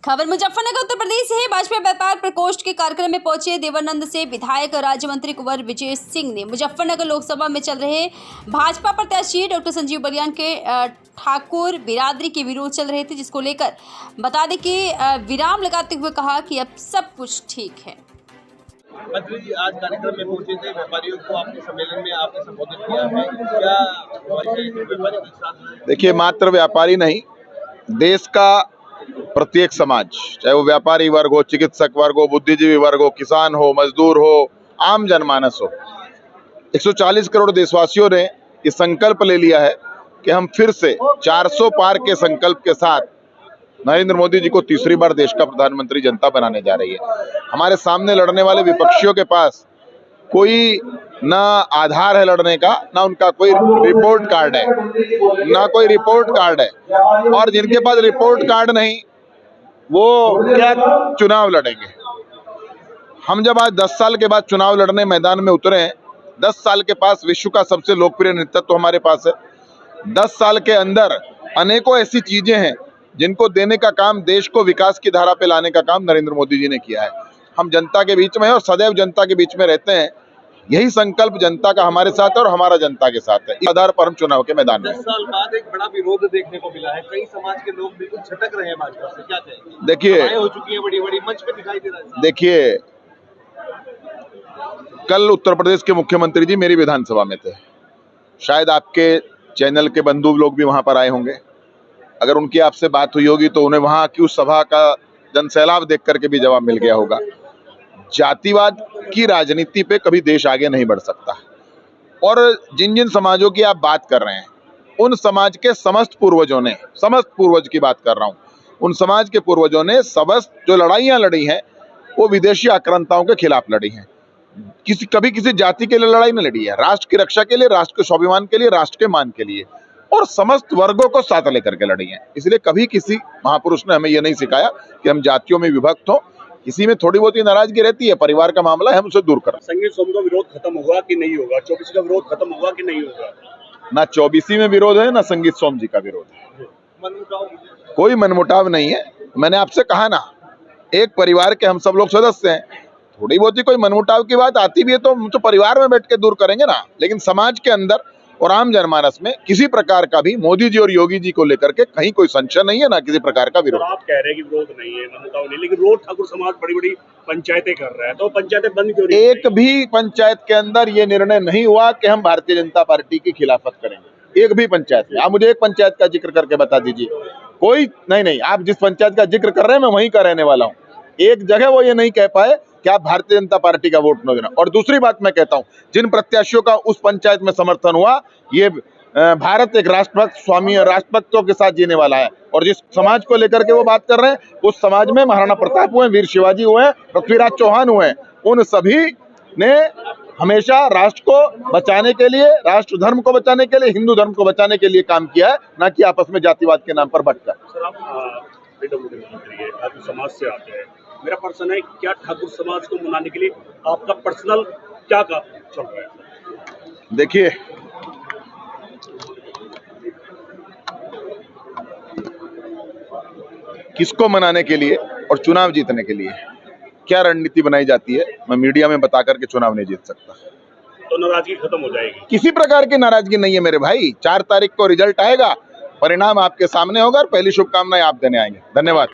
खबर मुजफ्फरनगर उत्तर प्रदेश से है। भाजपा व्यापार प्रकोष्ठ के कार्यक्रम में पहुंचे देवानंद से विधायक राज्य मंत्री कुंवर विजय सिंह ने मुजफ्फरनगर लोकसभा में चल रहे भाजपा प्रत्याशी डॉक्टर संजीव बलियान के ठाकुर बिरादरी के विरोध चल रहे थे, जिसको लेकर बता दें कि विराम लगाते हुए कहा कि अब सब कुछ ठीक है। मंत्री जी आज कार्यक्रम में पहुंचे थे, व्यापारियों को आपके सम्मेलन में आपने संबोधित किया है, क्या व्यापारी के साथ? देखिए, मात्र व्यापारी नहीं, देश का प्रत्येक समाज, चाहे वो व्यापारी वर्ग हो, चिकित्सक वर्ग हो, बुद्धिजीवी वर्ग हो, किसान हो, मजदूर हो, आम जनमानस हो, 140 करोड़ देशवासियों ने ये संकल्प ले लिया है कि हम फिर से 400 पार के संकल्प के साथ नरेंद्र मोदी जी को तीसरी बार देश का प्रधानमंत्री जनता बनाने जा रही है। हमारे सामने लड़ने वाले विपक्षियों के पास कोई ना आधार है लड़ने का, ना उनका कोई रिपोर्ट कार्ड है, ना कोई रिपोर्ट कार्ड है, और जिनके पास रिपोर्ट कार्ड नहीं वो क्या चुनाव लड़ेंगे। हम जब आज 10 साल के बाद चुनाव लड़ने मैदान में उतरे हैं, 10 साल के पास विश्व का सबसे लोकप्रिय नेतृत्व हमारे पास है। 10 साल के अंदर अनेकों ऐसी चीजें हैं जिनको देने का काम, देश को विकास की धारा पे लाने का काम नरेंद्र मोदी जी ने किया है। हम जनता के बीच में हैं और सदैव जनता के बीच में रहते हैं। यही संकल्प जनता का हमारे साथ है और हमारा जनता के साथ है। इस आधार पर हम चुनाव के मैदान में। 10 साल बाद एक बड़ा विरोध देखने को मिला है, कई समाज के लोग बिल्कुल छटक रहे हैं भाजपा से, क्या कहेंगे? देखिए, हो चुकी है बड़ी मंच पे दिखाई दे रहा है। देखिए, कल उत्तर प्रदेश के मुख्यमंत्री जी मेरी विधानसभा में थे। शायद आपके चैनल के बंधु लोग भी वहां पर आए होंगे। अगर उनकी आपसे बात हुई होगी तो उन्हें वहां की उस सभा का जनसैलाब देख करके भी जवाब मिल गया होगा। जातिवाद की राजनीति पे कभी देश आगे नहीं बढ़ सकता। और जिन जिन समाजों की आप बात कर रहे हैं, उन समाज के समस्त पूर्वजों ने, समस्त पूर्वज की बात कर रहा हूं, उन समाज के पूर्वजों ने समस्त जो लड़ाइयां लड़ी हैं वो विदेशी आक्रांताओं के खिलाफ लड़ी हैं। कभी किसी जाति के लिए लड़ाई नहीं लड़ी है, राष्ट्र की रक्षा के लिए, राष्ट्र के स्वाभिमान के लिए, राष्ट्र के मान के लिए, और समस्त वर्गों को साथ लेकर के लड़ी है। इसलिए कभी किसी महापुरुष ने हमें यह नहीं सिखाया कि हम जातियों में विभक्त हो। किसी में थोड़ी बहुत ही नाराजगी रहती है, परिवार का मामला है, हम उसे दूर करें। संगीत सोम का विरोध खत्म होगा कि नहीं होगा? 24 का विरोध खत्म होगा कि नहीं होगा? ना 24 में विरोध है, ना संगीत सोम जी का विरोध है। कोई मनमुटाव नहीं है। मैंने आपसे कहा ना, एक परिवार के हम सब लोग सदस्य हैं। थोड़ी बहुत ही कोई मनमुटाव की बात आती भी है तो हम तो परिवार में बैठ के दूर करेंगे ना। लेकिन समाज के अंदर और आम जनमानस में किसी प्रकार का भी मोदी जी और योगी जी को लेकर के कहीं कोई संशय नहीं है, ना किसी प्रकार का विरोध। आप कह रहे हैं कि विरोध नहीं है, मनमुटाव नहीं, लेकिन रोज ठाकुर समाज बड़ी पंचायतें कर रहा है, तो पंचायतें बंद क्यों नहीं? एक भी पंचायत के अंदर ये निर्णय नहीं हुआ कि हम भारतीय जनता पार्टी की खिलाफत करेंगे। एक भी पंचायत में आप मुझे एक पंचायत का जिक्र करके बता दीजिए। कोई नहीं, आप जिस पंचायत का जिक्र कर रहे हैं मैं वहीं का रहने वाला हूँ। एक जगह वो ये नहीं कह पाए कि आप भारतीय जनता पार्टी का वोट न देना। और दूसरी बात मैं कहता हूं, जिन प्रत्याशियों का उस पंचायत में समर्थन हुआ, ये भारत एक राष्ट्रभक्त, स्वामी और राष्ट्रभक्तों के साथ जीने वाला है। और जिस समाज को लेकर के वो बात कर रहे हैं, उस समाज में महाराणा प्रताप हुए, वीर शिवाजी हुए, पृथ्वीराज चौहान हुए, उन सभी ने हमेशा राष्ट्र को बचाने के लिए, राष्ट्र धर्म को बचाने के लिए, हिंदू धर्म को बचाने के लिए काम किया है, ना कि आपस में जातिवाद के नाम पर भटका। सर, आप ठाकुर समाज से आते हैं, मेरा प्रश्न है, क्या ठाकुर समाज को मनाने के लिए आपका पर्सनल क्या काम चल रहा है? देखिए, किसको मनाने के लिए और चुनाव जीतने के लिए क्या रणनीति बनाई जाती है, मैं मीडिया में बता करके चुनाव नहीं जीत सकता। तो नाराजगी खत्म हो जाएगी? किसी प्रकार की नाराजगी नहीं है मेरे भाई। 4 तारीख को रिजल्ट आएगा, परिणाम आपके सामने होगा और पहली शुभकामनाएं आप देने आएंगे। धन्यवाद।